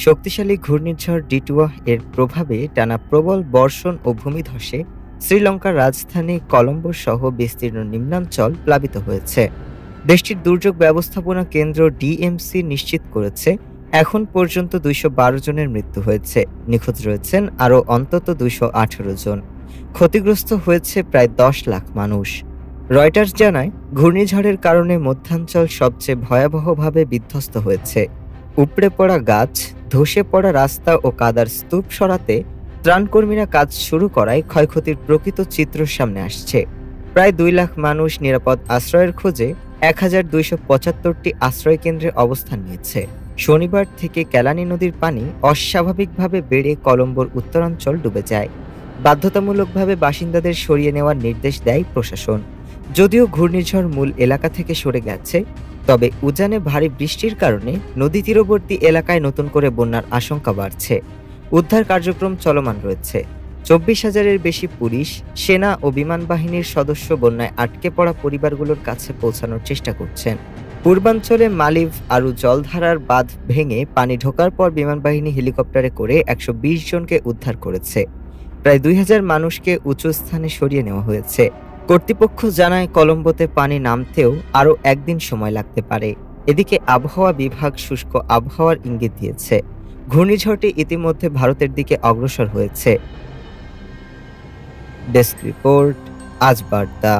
শক্তিশালী ঘূর্ণিঝড় ডিটুয়া এর প্রভাবে টানা প্রবল বর্ষণ ও ভূমিধসে শ্রীলঙ্কার রাজধানী কলম্বো সহ বিস্তীর্ণ নিম্নাঞ্চল প্লাবিত হয়েছে। দেশটির দুর্যোগ ব্যবস্থাপনা কেন্দ্র ডিএমসি নিশ্চিত করেছে এখন পর্যন্ত ২১২ জনের মৃত্যু হয়েছে, নিখোঁজ রয়েছেন আরও অন্তত ২১৮ জন। ক্ষতিগ্রস্ত হয়েছে প্রায় ১০ লাখ মানুষ। রয়টার্স জানায়, ঘূর্ণিঝড়ের কারণে মধ্যাঞ্চল সবচেয়ে ভয়াবহভাবে বিধ্বস্ত হয়েছে। উপড়ে পড়া গাছ, ধসে পড়া রাস্তা ও কাদার স্তূপ সরাতে ত্রাণকর্মীরা কাজ শুরু করায় ক্ষয়ক্ষতির প্রকৃত চিত্র সামনে আসছে। প্রায় ২ লাখ মানুষ নিরাপদ আশ্রয়ের খোঁজে ১,২৭৫টি আশ্রয়কেন্দ্রে অবস্থান নিয়েছে। শনিবার থেকে ক্যালানি নদীর পানি অস্বাভাবিকভাবে বেড়ে কলম্বোর উত্তরাঞ্চল ডুবে যায়। বাধ্যতামূলকভাবে বাসিন্দাদের সরিয়ে নেওয়ার নির্দেশ দেয় প্রশাসন। যদিও ঘূর্ণিঝড় মূল এলাকা থেকে সরে গেছে, তবে উজানে ভারী বৃষ্টির কারণে নদী তীরবর্তী এলাকায় নতুন করে বন্যার আশঙ্কা বাড়ছে। উদ্ধার কার্যক্রম চলমান রয়েছে। ২৪,০০০-এর বেশি পুলিশ, সেনা ও বিমান বাহিনীর সদস্য বন্যায় আটকে পড়া পরিবারগুলোর কাছে পৌঁছানোর চেষ্টা করছেন। পূর্বাঞ্চলে মালিভ আরু জলধারার বাঁধ ভেঙে পানি ঢোকার পর বিমান বাহিনী হেলিকপ্টারে করে ১২০ জনকে উদ্ধার করেছে। প্রায় ২,০০০ মানুষকে উঁচু স্থানে সরিয়ে নেওয়া হয়েছে। কর্তৃপক্ষ জানায়, কলম্বোতে পানি নামতেও আরও একদিন সময় লাগতে পারে। এদিকে আবহাওয়া বিভাগ শুষ্ক আবহাওয়ার ইঙ্গিত দিয়েছে। ঘূর্ণিঝড়টি ইতিমধ্যে ভারতের দিকে অগ্রসর হয়েছে। ডেস্ক রিপোর্ট, আজ বার্তা।